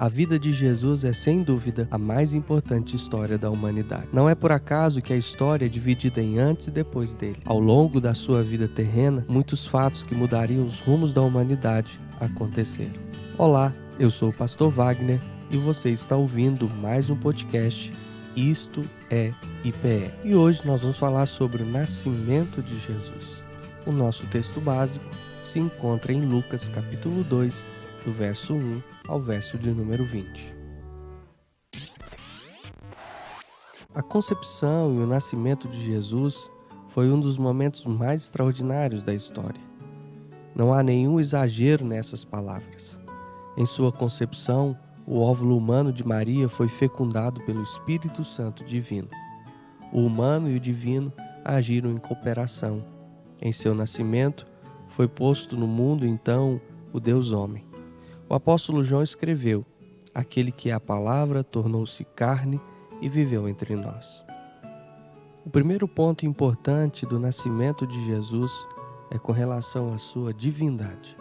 A vida de Jesus é, sem dúvida, a mais importante história da humanidade. Não é por acaso que a história é dividida em antes e depois dele. Ao longo da sua vida terrena, muitos fatos que mudariam os rumos da humanidade aconteceram. Olá, eu sou o Pastor Wagner e você está ouvindo mais um podcast Isto é IPE. E hoje nós vamos falar sobre o nascimento de Jesus. O nosso texto básico se encontra em Lucas capítulo 2, do verso 1 ao verso de número 20. A concepção e o nascimento de Jesus foi um dos momentos mais extraordinários da história. Não há nenhum exagero nessas palavras. Em sua concepção, o óvulo humano de Maria foi fecundado pelo Espírito Santo divino. O humano e o divino agiram em cooperação. Em seu nascimento, foi posto no mundo, então, o Deus homem. O apóstolo João escreveu: aquele que é a palavra tornou-se carne e viveu entre nós. O primeiro ponto importante do nascimento de Jesus é com relação à sua divindade.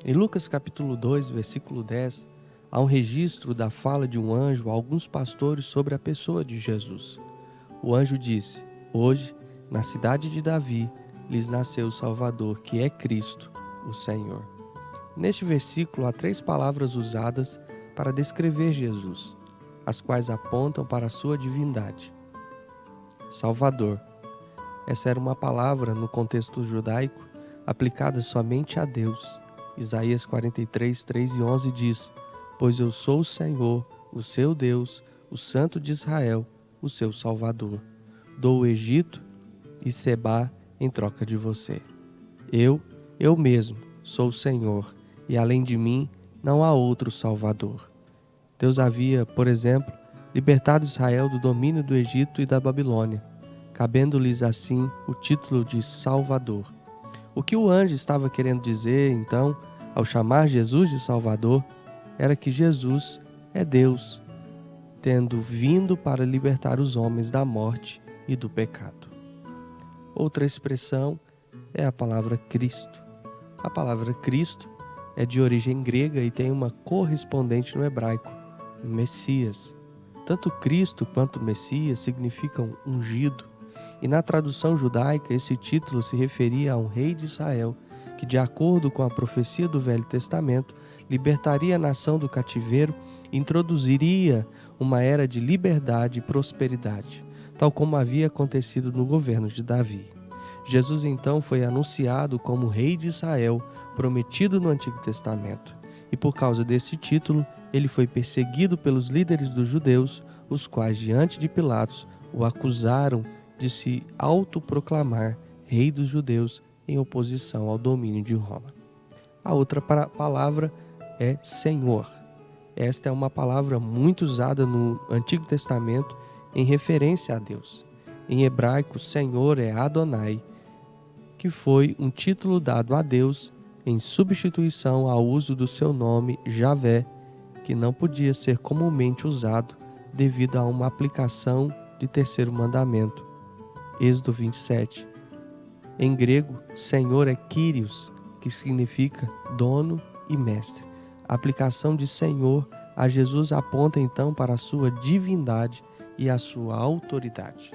Em Lucas capítulo 2, versículo 10, há um registro da fala de um anjo a alguns pastores sobre a pessoa de Jesus. O anjo disse: hoje, na cidade de Davi, lhes nasceu o Salvador, que é Cristo, o Senhor. Neste versículo há 3 palavras usadas para descrever Jesus, as quais apontam para a sua divindade. Salvador. Essa era uma palavra, no contexto judaico, aplicada somente a Deus. Isaías 43, 3 e 11 diz: pois eu sou o Senhor, o seu Deus, o Santo de Israel, o seu Salvador. Dou o Egito e Sebá em troca de você. Eu mesmo, sou o Senhor, e além de mim não há outro Salvador. Deus havia, por exemplo, libertado Israel do domínio do Egito e da Babilônia, cabendo-lhes assim o título de Salvador. O que o anjo estava querendo dizer, então, ao chamar Jesus de Salvador, era que Jesus é Deus, tendo vindo para libertar os homens da morte e do pecado. Outra expressão é a palavra Cristo. A palavra Cristo é de origem grega e tem uma correspondente no hebraico, Messias. Tanto Cristo quanto Messias significam ungido, e na tradução judaica esse título se referia a um rei de Israel que, de acordo com a profecia do Velho Testamento, libertaria a nação do cativeiro e introduziria uma era de liberdade e prosperidade, tal como havia acontecido no governo de Davi. Jesus então foi anunciado como Rei de Israel, prometido no Antigo Testamento. E por causa desse título, ele foi perseguido pelos líderes dos judeus, os quais, diante de Pilatos, o acusaram de se autoproclamar Rei dos judeus em oposição ao domínio de Roma. A outra palavra é Senhor. Esta é uma palavra muito usada no Antigo Testamento em referência a Deus. Em hebraico, Senhor é Adonai, que foi um título dado a Deus em substituição ao uso do seu nome Javé, que não podia ser comumente usado devido a uma aplicação de terceiro mandamento. Êxodo 27. Em grego, Senhor é Kyrios, que significa dono e mestre. A aplicação de Senhor a Jesus aponta então para a sua divindade e a sua autoridade.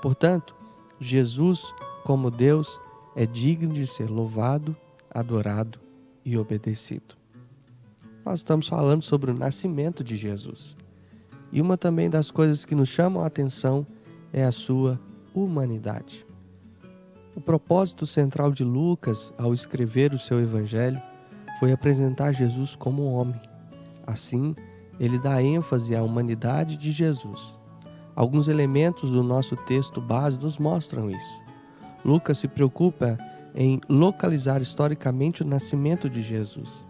Portanto, Jesus, como Deus, é digno de ser louvado, adorado e obedecido. Nós estamos falando sobre o nascimento de Jesus. E uma também das coisas que nos chamam a atenção é a sua humanidade. O propósito central de Lucas, ao escrever o seu evangelho, foi apresentar Jesus como homem. Assim, ele dá ênfase à humanidade de Jesus. Alguns elementos do nosso texto base nos mostram isso. Lucas se preocupa em localizar historicamente o nascimento de Jesus.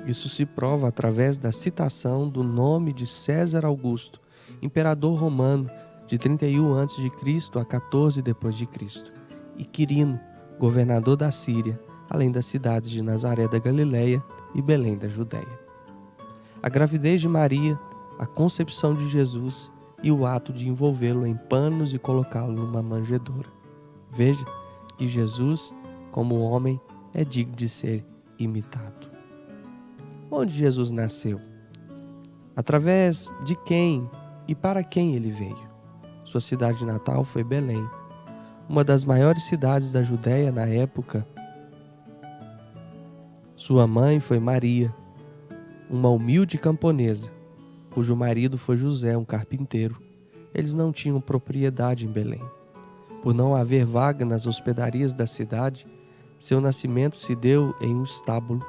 Isso se prova através da citação do nome de César Augusto, imperador romano de 31 a.C. a 14 d.C., e Quirino, governador da Síria, além das cidades de Nazaré da Galileia e Belém da Judéia. A gravidez de Maria, a concepção de Jesus e o ato de envolvê-lo em panos e colocá-lo numa manjedoura. Veja que Jesus, como homem, é digno de ser imitado. Onde Jesus nasceu? Através de quem e para quem ele veio? Sua cidade natal foi Belém, uma das maiores cidades da Judéia na época. Sua mãe foi Maria, uma humilde camponesa, cujo marido foi José, um carpinteiro. Eles não tinham propriedade em Belém. Por não haver vaga nas hospedarias da cidade, seu nascimento se deu em um estábulo,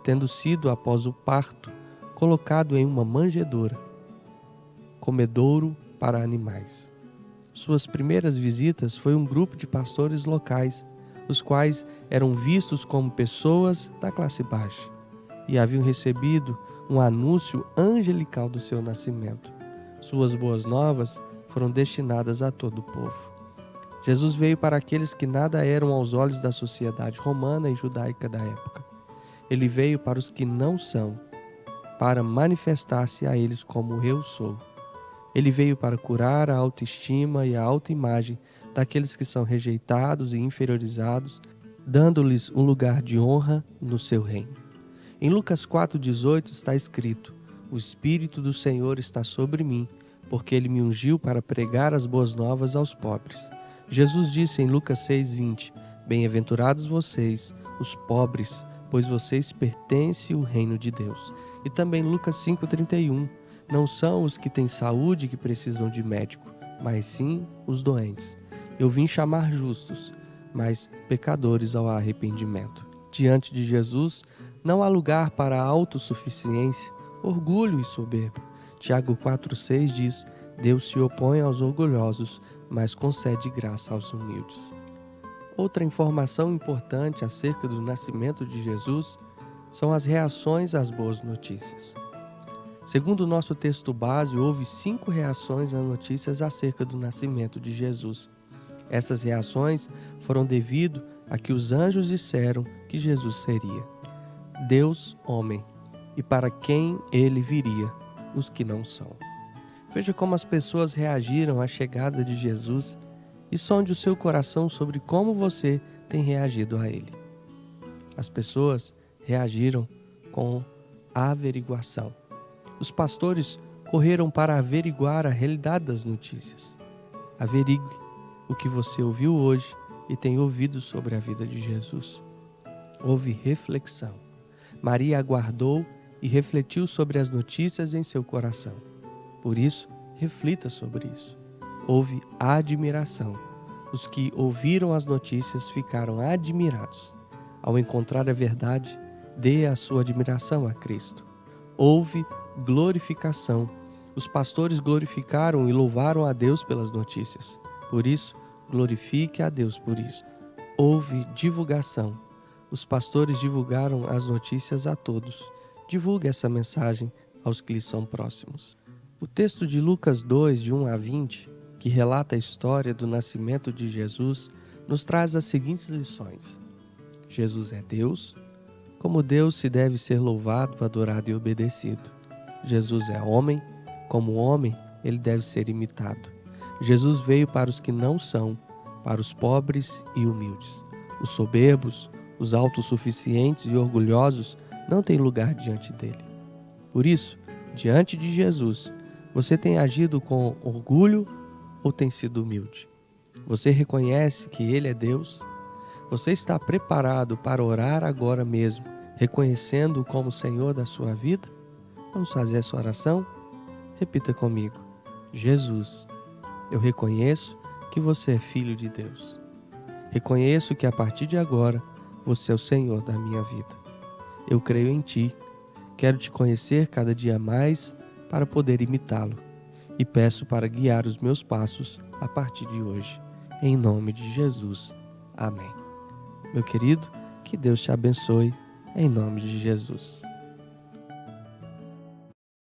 tendo sido, após o parto, colocado em uma manjedoura, comedouro para animais. Suas primeiras visitas foi um grupo de pastores locais, os quais eram vistos como pessoas da classe baixa e haviam recebido um anúncio angelical do seu nascimento. Suas boas novas foram destinadas a todo o povo. Jesus veio para aqueles que nada eram aos olhos da sociedade romana e judaica da época. Ele veio para os que não são, para manifestar-se a eles como eu sou. Ele veio para curar a autoestima e a autoimagem daqueles que são rejeitados e inferiorizados, dando-lhes um lugar de honra no seu reino. Em Lucas 4,18 está escrito: O Espírito do Senhor está sobre mim, porque ele me ungiu para pregar as boas novas aos pobres. Jesus disse em Lucas 6,20: Bem-aventurados vocês, os pobres, pois vocês pertencem ao reino de Deus. E também Lucas 5,31: Não são os que têm saúde que precisam de médico, mas sim os doentes. Eu vim chamar justos, mas pecadores ao arrependimento. Diante de Jesus, não há lugar para a autossuficiência, orgulho e soberba. Tiago 4,6 diz: Deus se opõe aos orgulhosos, mas concede graça aos humildes. Outra informação importante acerca do nascimento de Jesus são as reações às boas notícias. Segundo o nosso texto base, houve 5 reações às notícias acerca do nascimento de Jesus. Essas reações foram devido a que os anjos disseram que Jesus seria Deus homem, e para quem ele viria, os que não são. Veja como as pessoas reagiram à chegada de Jesus e sonde o seu coração sobre como você tem reagido a ele. As pessoas reagiram com a averiguação. Os pastores correram para averiguar a realidade das notícias. Averigue o que você ouviu hoje e tem ouvido sobre a vida de Jesus. Houve reflexão. Maria aguardou e refletiu sobre as notícias em seu coração. Por isso, reflita sobre isso. Houve admiração. Os que ouviram as notícias ficaram admirados. Ao encontrar a verdade, dê a sua admiração a Cristo. Houve glorificação. Os pastores glorificaram e louvaram a Deus pelas notícias. Por isso, glorifique a Deus por isso. Houve divulgação. Os pastores divulgaram as notícias a todos. Divulgue essa mensagem aos que lhe são próximos. O texto de Lucas 2, de 1 a 20, que relata a história do nascimento de Jesus, nos traz as seguintes lições. Jesus é Deus. Como Deus se deve ser louvado, adorado e obedecido. Jesus é homem. Como homem, ele deve ser imitado. Jesus veio para os que não são, para os pobres e humildes. Os soberbos, os autossuficientes e orgulhosos não têm lugar diante dele. Por isso, diante de Jesus, você tem agido com orgulho ou tem sido humilde? Você reconhece que ele é Deus? Você está preparado para orar agora mesmo, reconhecendo-o como Senhor da sua vida? Vamos fazer essa oração? Repita comigo. Jesus, eu reconheço que você é filho de Deus. Reconheço que a partir de agora, você é o Senhor da minha vida. Eu creio em Ti. Quero Te conhecer cada dia mais para poder imitá-lo. E peço para guiar os meus passos a partir de hoje. Em nome de Jesus. Amém. Meu querido, que Deus te abençoe. Em nome de Jesus.